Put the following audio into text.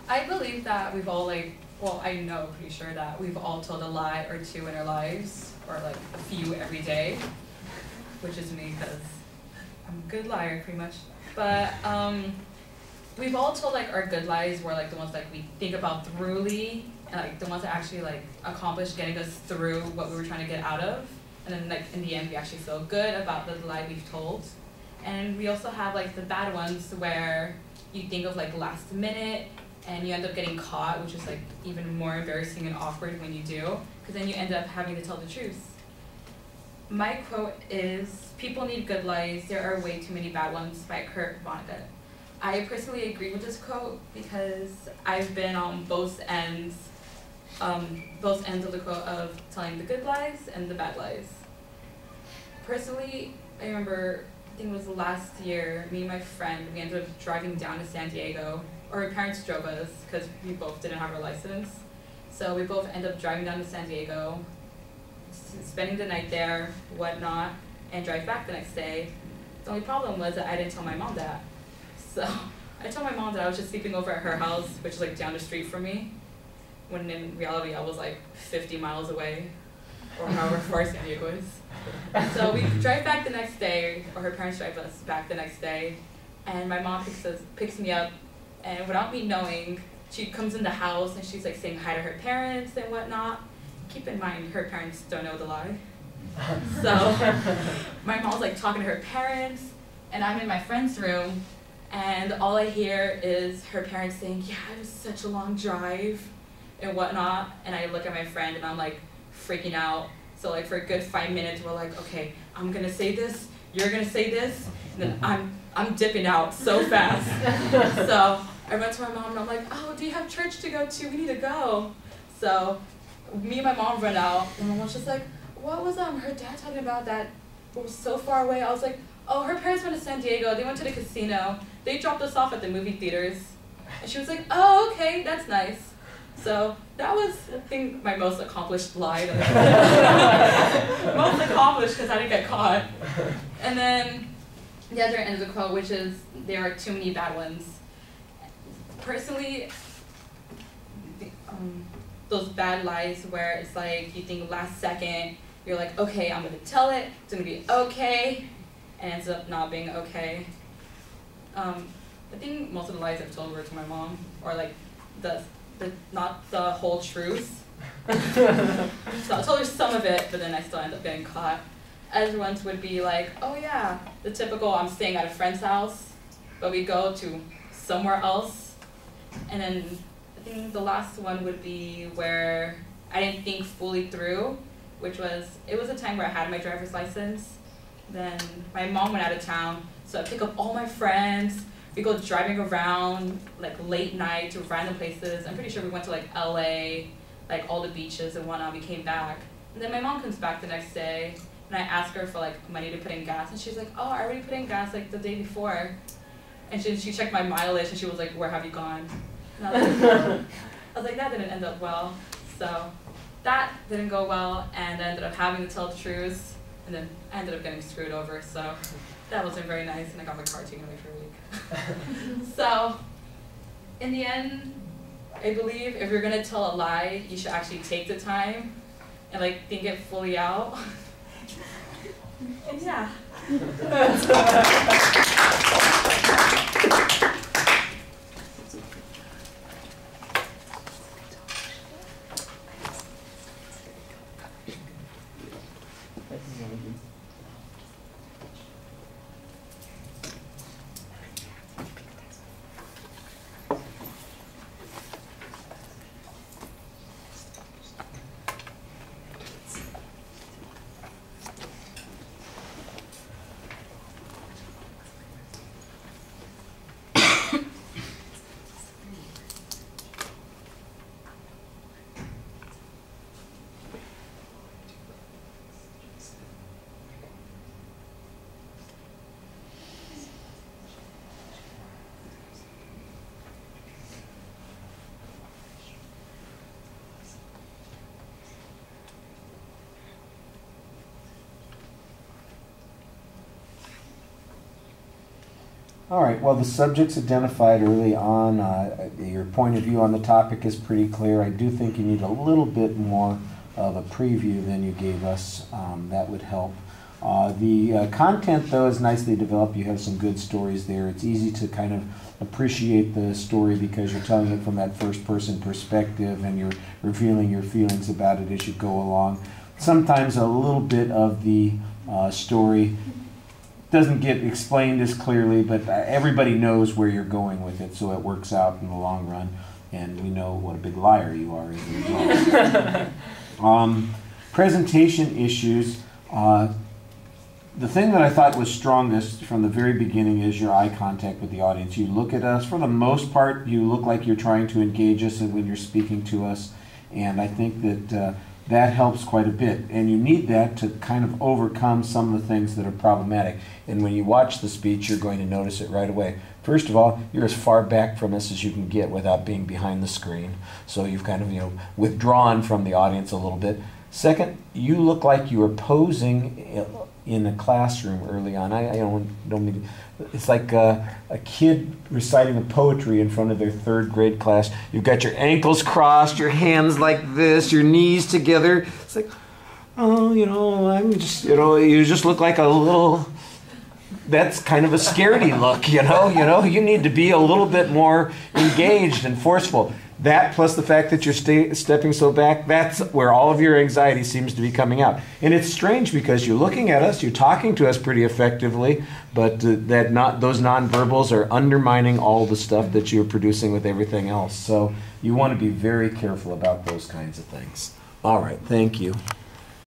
I believe that we've all well, I know pretty sure that we've all told a lie or two in our lives, or like a few every day, which is me because I'm a good liar pretty much. But we've all told like our good lies were like the ones like we think about thoroughly, and like the ones that actually like accomplish getting us through what we were trying to get out of, and then like in the end we actually feel good about the lie we've told. And we also have like the bad ones where you think of like last minute and you end up getting caught, which is like even more embarrassing and awkward when you do, because then you end up having to tell the truth. My quote is, "People need good lies, there are way too many bad ones," by Kurt Vonnegut. I personally agree with this quote because I've been on both ends of the quote of telling the good lies and the bad lies. Personally, I remember, I think it was last year, me and my friend, we ended up driving down to San Diego, or our parents drove us because we both didn't have our license. So we both ended up driving down to San Diego, spending the night there, whatnot, and drive back the next day. The only problem was that I didn't tell my mom that. So I told my mom that I was just sleeping over at her house, which is like down the street from me, when in reality I was like 50 miles away, or however far San Diego is. So we drive back the next day, or her parents drive us back the next day, and my mom picks me up, and without me knowing, she comes in the house and she's like saying hi to her parents and whatnot. Keep in mind, her parents don't know the lie. So my mom's like talking to her parents, and I'm in my friend's room, and all I hear is her parents saying, "Yeah, it was such a long drive," and whatnot. And I look at my friend and I'm like freaking out. So like for a good 5 minutes, we're like, okay, I'm gonna say this, you're gonna say this, and then I'm dipping out so fast. So I went to my mom and I'm like, "Oh, do you have church to go to? We need to go." So me and my mom run out, and my mom's just like, "What was her dad talking about that was so far away?" I was like, "Oh, her parents went to San Diego, they went to the casino, they dropped us off at the movie theaters." And she was like, "Oh, okay, that's nice." So that was, I think, my most accomplished lie. Most accomplished because I didn't get caught. And then the other end of the quote, which is, "There are too many bad ones." Personally, those bad lies where it's like you think last second, you're like, okay, I'm gonna tell it, it's gonna be okay, and it ends up not being okay. I think most of the lies I've told were to my mom, or like not the whole truth. So I told her some of it, but then I still end up getting caught. Other ones would be like, oh yeah, the typical, I'm staying at a friend's house, but we go to somewhere else. And then I think the last one would be where I didn't think fully through, which was, it was a time where I had my driver's license. Then my mom went out of town, so I pick up all my friends. We go driving around like late night to random places. I'm pretty sure we went to like LA, like all the beaches and whatnot. We came back. And then my mom comes back the next day, and I ask her for like money to put in gas, and she's like, "Oh, I already put in gas like the day before." And she checked my mileage, and she was like, "Where have you gone?" And I was like, that didn't end up well. So that didn't go well, and I ended up having to tell the truth, and then I ended up getting screwed over. So that wasn't very nice, and I got my car taken away for a week. So in the end, I believe if you're gonna tell a lie, you should actually take the time and like think it fully out. And yeah. All right, well, the subjects identified early on, your point of view on the topic is pretty clear. I do think you need a little bit more of a preview than you gave us. That would help. The content, though, is nicely developed. You have some good stories there. It's easy to kind of appreciate the story because you're telling it from that first-person perspective and you're revealing your feelings about it as you go along. Sometimes a little bit of the story doesn't get explained as clearly, but everybody knows where you're going with it, so it works out in the long run, and we know what a big liar you are as a result. Presentation issues. The thing that I thought was strongest from the very beginning is your eye contact with the audience. You look at us. For the most part, you look like you're trying to engage us when you're speaking to us, and I think that that helps quite a bit. And you need that to kind of overcome some of the things that are problematic. And when you watch the speech, you're going to notice it right away. First of all, you're as far back from us as you can get without being behind the screen. So you've kind of, withdrawn from the audience a little bit. Second, you look like you are posing in a classroom early on. I don't mean it's like a kid reciting a poetry in front of their third grade class. You've got your ankles crossed, your hands like this, your knees together. It's like, I'm just, you just look like a little. That's kind of a scaredy look, You need to be a little bit more engaged and forceful. That plus the fact that you're stepping so back, that's where all of your anxiety seems to be coming out. And it's strange because you're looking at us, you're talking to us pretty effectively, but those nonverbals are undermining all the stuff that you're producing with everything else. So you want to be very careful about those kinds of things. All right, thank you.